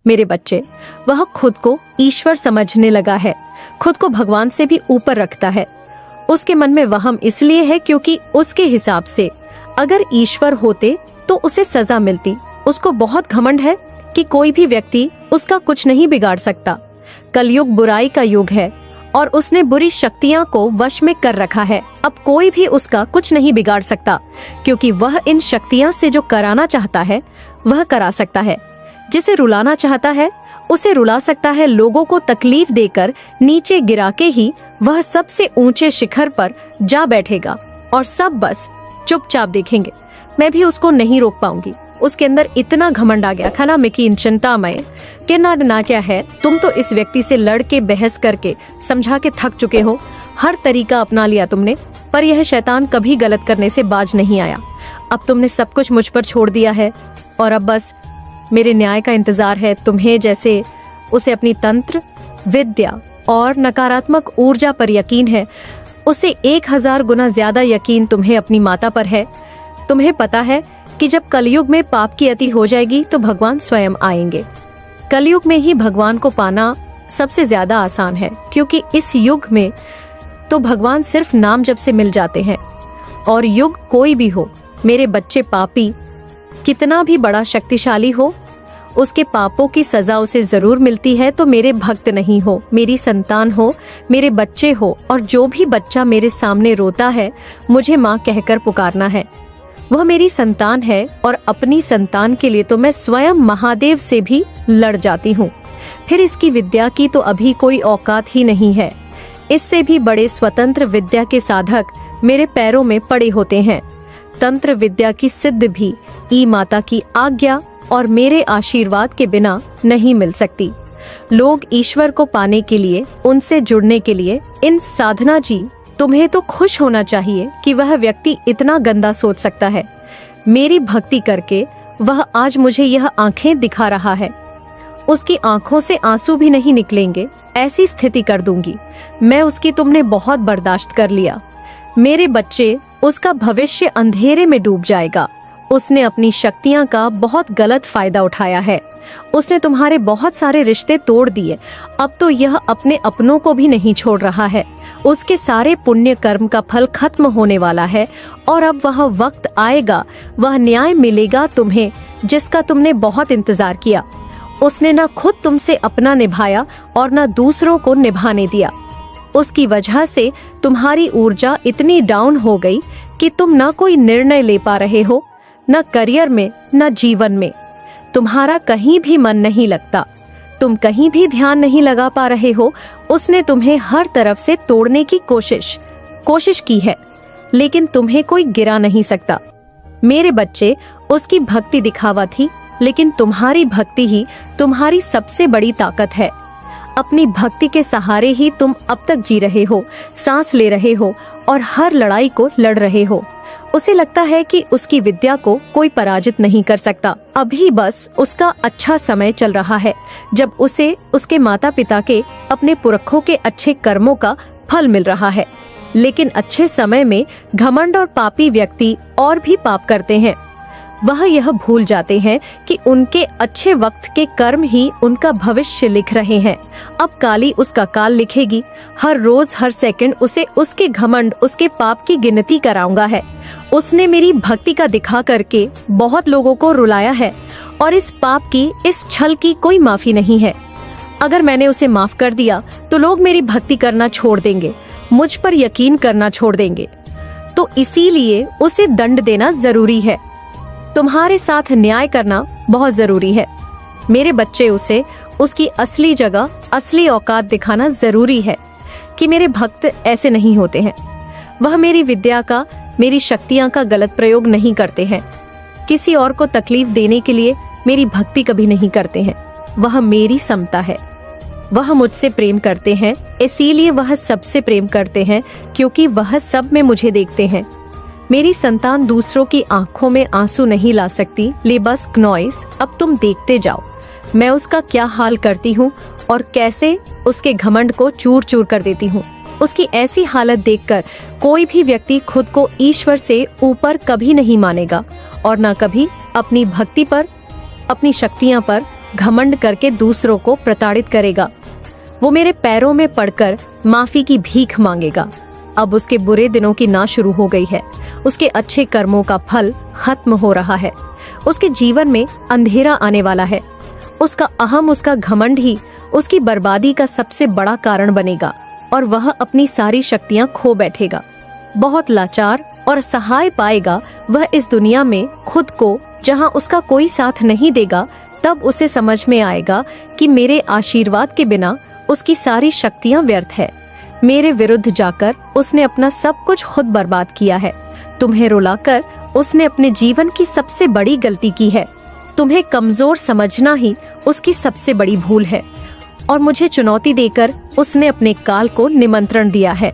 मेरे बच्चे, वह खुद को ईश्वर समझने लगा है, खुद को भगवान से भी ऊपर रखता है। उसके मन में वहम इसलिए है क्योंकि उसके हिसाब से अगर ईश्वर होते तो उसे सजा मिलती। उसको बहुत घमंड है कि कोई भी व्यक्ति उसका कुछ नहीं बिगाड़ सकता। कलयुग बुराई का युग है और उसने बुरी शक्तियां को वश में कर रखा है। अब कोई भी उसका कुछ नहीं बिगाड़ सकता क्योंकि वह इन शक्तियां से जो कराना चाहता है वह करा सकता है। जिसे रुलाना चाहता है उसे रुला सकता है। लोगों को तकलीफ देकर नीचे गिरा के ही वह सबसे ऊंचे शिखर पर जा बैठेगा और सब बस चुपचाप देखेंगे। मैं भी उसको नहीं रोक पाऊंगी। उसके अंदर इतना घमंड आ गया। खाना मिकीन चिंतामय किरना डना क्या है। तुम तो इस व्यक्ति से लड़ के बहस करके समझा के थक चुके हो। हर तरीका अपना लिया तुमने, पर यह शैतान कभी गलत करने से बाज नहीं आया। अब तुमने सब कुछ मुझ पर छोड़ दिया है और अब बस मेरे न्याय का इंतजार है। तुम्हें जैसे उसे अपनी तंत्र विद्या और नकारात्मक ऊर्जा पर यकीन है, उसे 1000 गुना ज्यादा यकीन तुम्हें अपनी माता पर है। तुम्हें पता है कि जब कलयुग में पाप की अति हो जाएगी तो भगवान स्वयं आएंगे। कलयुग में ही भगवान को पाना सबसे ज्यादा आसान है क्योंकि इस युग में तो भगवान सिर्फ नाम जप से मिल जाते हैं। और युग कोई भी हो मेरे बच्चे, पापी कितना भी बड़ा शक्तिशाली हो, उसके पापों की सजा उसे जरूर मिलती है। तो मेरे भक्त नहीं हो, मेरी संतान हो, मेरे बच्चे हो, और जो भी बच्चा मेरे सामने रोता है मुझे माँ कहकर पुकारना है। वह मेरी संतान है और अपनी संतान के लिए तो मैं स्वयं महादेव से भी लड़ जाती हूँ। फिर इसकी विद्या की तो अभी कोई औकात ही नहीं है। इससे भी बड़े स्वतंत्र विद्या के साधक मेरे पैरों में पड़े होते हैं। तंत्र विद्या की सिद्ध भी ई माता की आज्ञा और मेरे आशीर्वाद के बिना नहीं मिल सकती। लोग ईश्वर को पाने के लिए, उनसे जुड़ने के लिए इन साधना जी, तुम्हें तो खुश होना चाहिए कि वह व्यक्ति इतना गंदा सोच सकता है। मेरी भक्ति करके वह आज मुझे यह आंखें दिखा रहा है। उसकी आंखों से आंसू भी नहीं निकलेंगे, ऐसी स्थिति कर दूंगी मैं उसकी। तुमने बहुत बर्दाश्त कर लिया मेरे बच्चे। उसका भविष्य अंधेरे में डूब जाएगा। उसने अपनी शक्तियां का बहुत गलत फायदा उठाया है। उसने तुम्हारे बहुत सारे रिश्ते तोड़ दिए। अब तो यह अपने अपनों को भी नहीं छोड़ रहा है। उसके सारे पुण्य कर्म का फल खत्म होने वाला है और अब वह वक्त आएगा, वह न्याय मिलेगा तुम्हें, जिसका तुमने बहुत इंतजार किया। उसने न खुद तुमसे अपना निभाया और न दूसरों को निभाने दिया। उसकी वजह से तुम्हारी ऊर्जा इतनी डाउन हो गई कि तुम न कोई निर्णय ले पा रहे हो, न करियर में न जीवन में। तुम्हारा कहीं भी मन नहीं लगता, तुम कहीं भी ध्यान नहीं लगा पा रहे हो। उसने तुम्हें हर तरफ से तोड़ने की कोशिश की है, लेकिन तुम्हें कोई गिरा नहीं सकता। मेरे बच्चे, उसकी भक्ति दिखावा थी, लेकिन तुम्हारी भक्ति ही तुम्हारी सबसे बड़ी ताकत है। अपनी भक्ति के सहारे ही तुम अब तक जी रहे हो, सांस ले रहे हो और हर लड़ाई को लड़ रहे हो। उसे लगता है कि उसकी विद्या को कोई पराजित नहीं कर सकता। अभी बस उसका अच्छा समय चल रहा है, जब उसे उसके माता पिता के, अपने पुरखों के अच्छे कर्मों का फल मिल रहा है। लेकिन अच्छे समय में घमंड और पापी व्यक्ति और भी पाप करते हैं। वह यह भूल जाते हैं कि उनके अच्छे वक्त के कर्म ही उनका भविष्य लिख रहे हैं। अब काली उसका काल लिखेगी। हर रोज हर सेकंड उसे उसके घमंड, उसके पाप की गिनती कराऊंगा है। उसने मेरी भक्ति का दिखा करके बहुत लोगों को रुलाया है और इस पाप की, इस छल की कोई माफी नहीं है। अगर मैंने उसे माफ कर दिया तो लोग मेरी भक्ति करना छोड़ देंगे, मुझ पर यकीन करना छोड़ देंगे। तो इसीलिए उसे दंड देना जरूरी है। तुम्हारे साथ न्याय करना बहुत जरूरी है। मेरे बच्चे, उसे उसकी असली जगह, असली औकात दिखाना जरूरी है कि मेरे भक्त ऐसे नहीं होते हैं। वह मेरी विद्या का, मेरी शक्तियां का गलत प्रयोग नहीं करते हैं। किसी और को तकलीफ देने के लिए मेरी भक्ति कभी नहीं करते हैं। वह मेरी समता है। वह मुझसे प्रेम करते हैं, इसीलिए वह सबसे प्रेम करते हैं, क्योंकि वह सब में मुझे देखते हैं। मेरी संतान दूसरों की आंखों में आंसू नहीं ला सकती। ले बस नॉइस, अब तुम देखते जाओ मैं उसका क्या हाल करती हूँ और कैसे उसके घमंड को चूर चूर कर देती हूँ। उसकी ऐसी हालत देखकर कोई भी व्यक्ति खुद को ईश्वर से ऊपर कभी नहीं मानेगा और न कभी अपनी भक्ति पर, अपनी शक्तियाँ पर घमंड करके दूसरों को प्रताड़ित करेगा। वो मेरे पैरों में पड़कर माफी की भीख मांगेगा। अब उसके बुरे दिनों की ना शुरू हो गई है। उसके अच्छे कर्मों का फल खत्म हो रहा है। उसके जीवन में अंधेरा आने वाला है। उसका अहम, उसका घमंड ही उसकी बर्बादी का सबसे बड़ा कारण बनेगा और वह अपनी सारी शक्तियां खो बैठेगा। बहुत लाचार और सहाय पाएगा वह इस दुनिया में खुद को, जहां उसका कोई साथ नहीं देगा। तब उसे समझ में आएगा कि मेरे आशीर्वाद के बिना उसकी सारी शक्तियां व्यर्थ है। मेरे विरुद्ध जाकर उसने अपना सब कुछ खुद बर्बाद किया है। तुम्हें रुलाकर उसने अपने जीवन की सबसे बड़ी गलती की है। तुम्हें कमजोर समझना ही उसकी सबसे बड़ी भूल है और मुझे चुनौती देकर उसने अपने काल को निमंत्रण दिया है।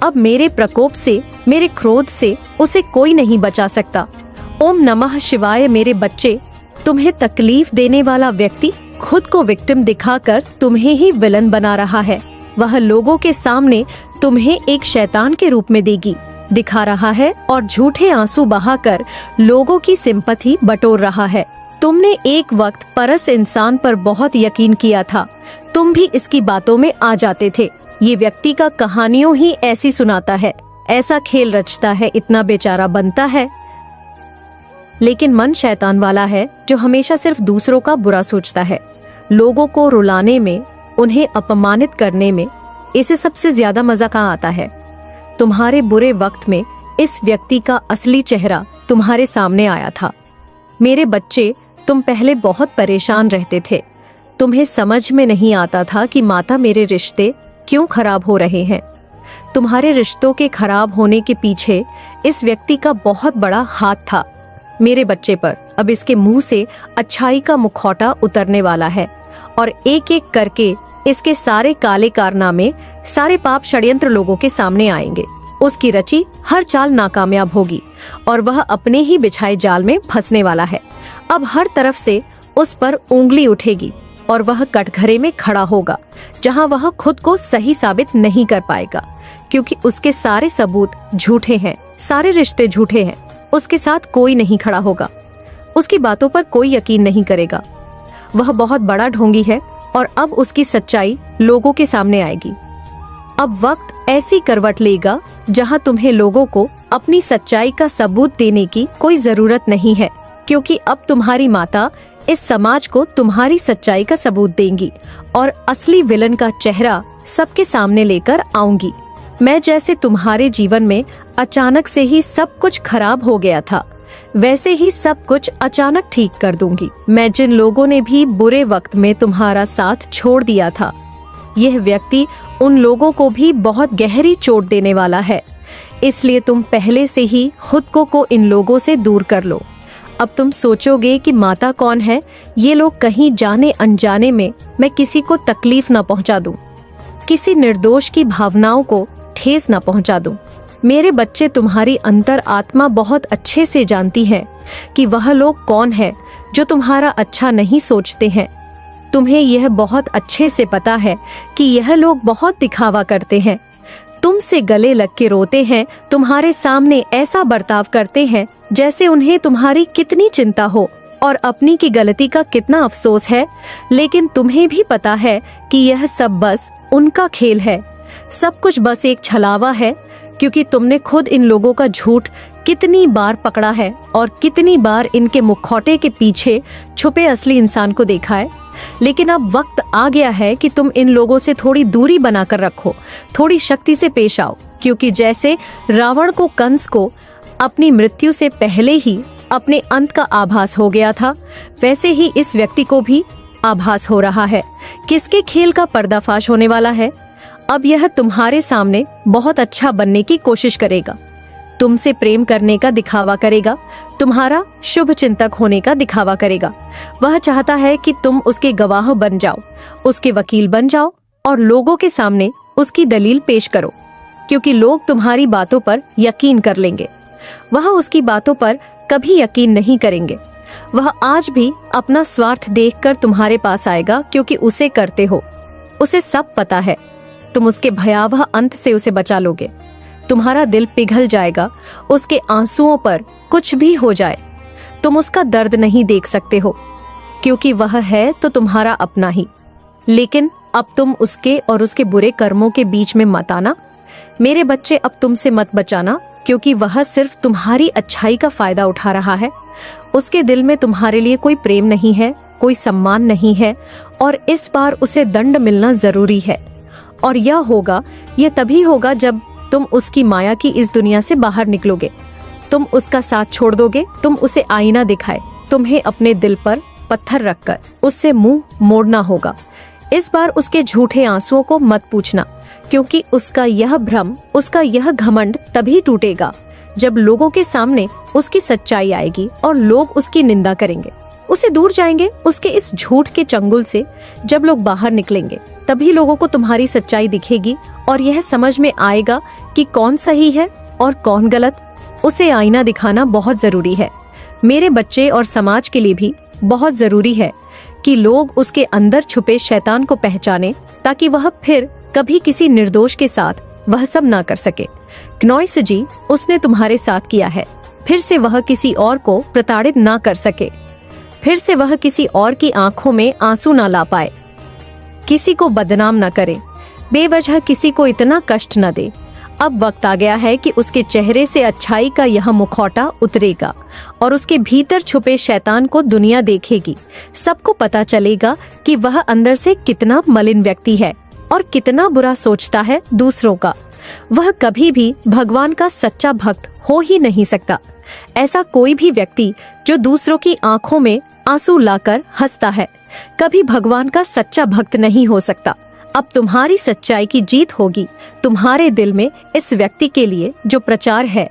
अब मेरे प्रकोप से, मेरे क्रोध से उसे कोई नहीं बचा सकता। ओम नमः शिवाय। मेरे बच्चे, तुम्हें तकलीफ देने वाला व्यक्ति खुद को विक्टिम दिखाकर तुम्हें ही विलन बना रहा है। वह लोगों के सामने तुम्हें एक शैतान के रूप में दिखा रहा है और झूठे आंसू बहाकर लोगों की सिंपैथी बटोर रहा है। तुमने एक वक्त परस इंसान पर बहुत यकीन किया था। तुम भी इसकी बातों में आ जाते थे। ये व्यक्ति का कहानियों ही ऐसी सुनाता है, ऐसा खेल रचता है, इतना बेचारा बनता है। लेकिन मन शैतान वाला है जो हमेशा सिर्फ दूसरों का बुरा सोचता है। लोगों को रुलाने में, उन्हें अपमानित करने में इसे सबसे ज्यादा मजा कहाँ आता है। तुम्हारे बुरे वक्त में इस व्यक्ति का असली चेहरा तुम्हारे सामने आया था। मेरे बच्चे, तुम पहले बहुत परेशान रहते थे। तुम्हें समझ में नहीं आता था कि माता, मेरे रिश्ते क्यों खराब हो रहे हैं। तुम्हारे रिश्तों के खराब होने के पीछे इस व्यक्ति का बहुत बड़ा हाथ था। मेरे बच्चे पर अब इसके मुंह से अच्छाई का मुखौटा उतरने वाला है और एक एक करके इसके सारे काले कारनामे, सारे पाप षड्यंत्र लोगों के सामने आएंगे। उसकी रची हर चाल नाकामयाब होगी और वह अपने ही बिछाए जाल में फंसने वाला है। अब हर तरफ से उस पर उंगली उठेगी और वह कटघरे में खड़ा होगा जहां वह खुद को सही साबित नहीं कर पाएगा, क्योंकि उसके सारे सबूत झूठे हैं, सारे रिश्ते झूठे हैं। उसके साथ कोई नहीं खड़ा होगा, उसकी बातों पर कोई यकीन नहीं करेगा। वह बहुत बड़ा ढोंगी है और अब उसकी सच्चाई लोगों के सामने आएगी। अब वक्त ऐसी करवट लेगा जहां तुम्हें लोगों को अपनी सच्चाई का सबूत देने की कोई जरूरत नहीं है, क्योंकि अब तुम्हारी माता इस समाज को तुम्हारी सच्चाई का सबूत देंगी और असली विलन का चेहरा सबके सामने लेकर आऊंगी। मैं जैसे तुम्हारे जीवन में अचानक से ही सब कुछ खराब हो गया था, वैसे ही सब कुछ अचानक ठीक कर दूंगी। मैं जिन लोगों ने भी बुरे वक्त में तुम्हारा साथ छोड़ दिया था, यह व्यक्ति उन लोगों को भी बहुत गहरी चोट देने वाला है। इसलिए तुम पहले से ही खुद को इन लोगों से दूर कर लो। अब तुम सोचोगे कि माता कौन है, ये लोग कहीं जाने अनजाने में मैं किसी को तकलीफ न पहुंचा दूं, किसी निर्दोष की भावनाओं को ठेस न पहुंचा दूं। मेरे बच्चे, तुम्हारी अंतर आत्मा बहुत अच्छे से जानती है कि वह लोग कौन है जो तुम्हारा अच्छा नहीं सोचते हैं। तुम्हें यह बहुत अच्छे से पता है कि यह लोग बहुत दिखावा करते हैं, तुमसे गले लग के रोते हैं, तुम्हारे सामने ऐसा बर्ताव करते हैं जैसे उन्हें तुम्हारी कितनी चिंता हो और अपनी की गलती का कितना अफसोस है। लेकिन तुम्हें भी पता है कि यह सब बस उनका खेल है, सब कुछ बस एक छलावा है, क्योंकि तुमने खुद इन लोगों का झूठ कितनी बार पकड़ा है और कितनी बार इनके मुखौटे के पीछे छुपे असली इंसान को देखा है। लेकिन अब वक्त आ गया है कि तुम इन लोगों से थोड़ी दूरी बनाकर रखो, थोड़ी शक्ति से पेश आओ, क्योंकि जैसे रावण को कंस को अपनी मृत्यु से पहले ही अपने अंत का आभास हो गया था, वैसे ही इस व्यक्ति को भी आभास हो रहा है किसके खेल का पर्दाफाश होने वाला है। अब यह तुम्हारे सामने बहुत अच्छा बनने की कोशिश करेगा, तुमसे प्रेम करने का दिखावा करेगा, तुम्हारा शुभ चिंतक होने का दिखावा करेगा। वह चाहता है कि तुम उसके गवाह बन जाओ, उसके वकील बन जाओ और लोगों के सामने उसकी दलील पेश करो, क्योंकि लोग तुम्हारी बातों पर यकीन कर लेंगे। वह उसकी बातों पर कभी यकीन नहीं करेंगे। वह आज भी अपना स्वार्थ देखकर तुम्हारे पास आएगा, क्योंकि उसे करते हो, उसे सब पता है। तुम उसके भयावह अंत से उसे बचा लोगे। तुम्हारा दिल पिघल जाएगा उसके आंसुओं पर, कुछ भी हो जाए तुम उसका दर्द नहीं देख सकते हो। क्योंकि वह है तो तुम्हारा अपना ही। लेकिन अब तुम उसके और उसके बुरे कर्मों के बीच में मत आना। मेरे बच्चे, अब तुमसे मत बचाना, क्योंकि वह सिर्फ तुम्हारी अच्छाई का फायदा उठा रहा है। उसके दिल में तुम्हारे लिए कोई प्रेम नहीं है, कोई सम्मान नहीं है, और इस बार उसे दंड मिलना जरूरी है। और यह तभी होगा जब तुम उसकी माया की इस दुनिया से बाहर निकलोगे। तुम उसका साथ छोड़ दोगे, तुम उसे आईना दिखाए, तुम्हें अपने दिल पर पत्थर रखकर उससे मुंह मोड़ना होगा। इस बार उसके झूठे आंसुओं को मत पूछना, क्योंकि उसका यह भ्रम, उसका यह घमंड तभी टूटेगा जब लोगों के सामने उसकी सच्चाई आएगी और लोग उसकी निंदा करेंगे, उसे दूर जाएंगे उसके इस झूठ के चंगुल से। जब लोग बाहर निकलेंगे तभी लोगों को तुम्हारी सच्चाई दिखेगी और यह समझ में आएगा कि कौन सही है और कौन गलत। उसे आईना दिखाना बहुत जरूरी है। मेरे बच्चे और समाज के लिए भी बहुत जरूरी है कि लोग उसके अंदर छुपे शैतान को पहचाने, ताकि वह फिर कभी किसी निर्दोष के साथ वह सब ना कर सके। ग्नोइस जी, उसने तुम्हारे साथ किया है, फिर से वह किसी और को प्रताड़ित ना कर सके, फिर से वह किसी और की आंखों में आंसू ना ला पाए, किसी को बदनाम ना करे, बेवजह किसी को इतना कष्ट न दे। अब वक्त आ गया है कि उसके चेहरे से अच्छाई का यह मुखौटा उतरेगा और उसके भीतर छुपे शैतान को दुनिया देखेगी। सबको पता चलेगा कि वह अंदर से कितना मलिन व्यक्ति है और कितना बुरा सोचता है दूसरों का। वह कभी भी भगवान का सच्चा भक्त हो ही नहीं सकता। ऐसा कोई भी व्यक्ति जो दूसरों की आंखों में आंसू लाकर हंसता है, कभी भगवान का सच्चा भक्त नहीं हो सकता। अब तुम्हारी सच्चाई की जीत होगी। तुम्हारे दिल में इस व्यक्ति के लिए जो प्रचार है,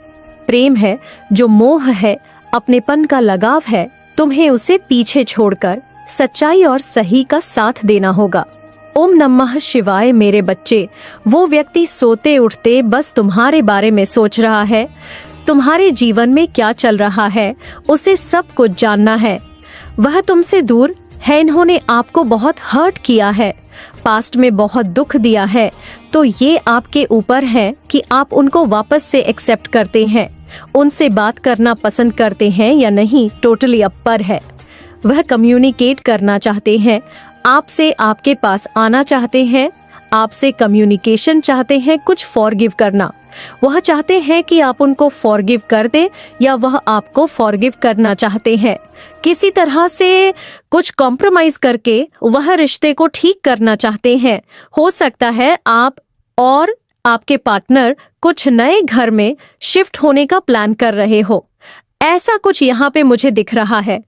प्रेम है, जो मोह है, अपनेपन का लगाव है, तुम्हें उसे पीछे छोड़कर सच्चाई और सही का साथ देना होगा। ओम नमः शिवाय। मेरे बच्चे, वो व्यक्ति सोते उठते बस तुम्हारे बारे में सोच रहा है, तुम्हारे जीवन में क्या चल रहा है उसे सब कुछ जानना है। वह तुमसे दूर है, इन्होंने आपको बहुत हर्ट किया है, पास्ट में बहुत दुख दिया है, तो ये आपके ऊपर है कि आप उनको वापस से एक्सेप्ट करते हैं, उनसे बात करना पसंद करते हैं या नहीं, टोटली अप पर है। वह कम्युनिकेट करना चाहते हैं आपसे, आपके पास आना चाहते हैं, आपसे कम्युनिकेशन चाहते हैं, कुछ फॉरगिव करना। वह चाहते हैं कि आप उनको फॉरगिव कर दे या वह आपको फॉरगिव करना चाहते हैं। किसी तरह से कुछ कॉम्प्रोमाइज करके वह रिश्ते को ठीक करना चाहते हैं। हो सकता है आप और आपके पार्टनर कुछ नए घर में शिफ्ट होने का प्लान कर रहे हो। ऐसा कुछ यहाँ पे मुझे दिख रहा है।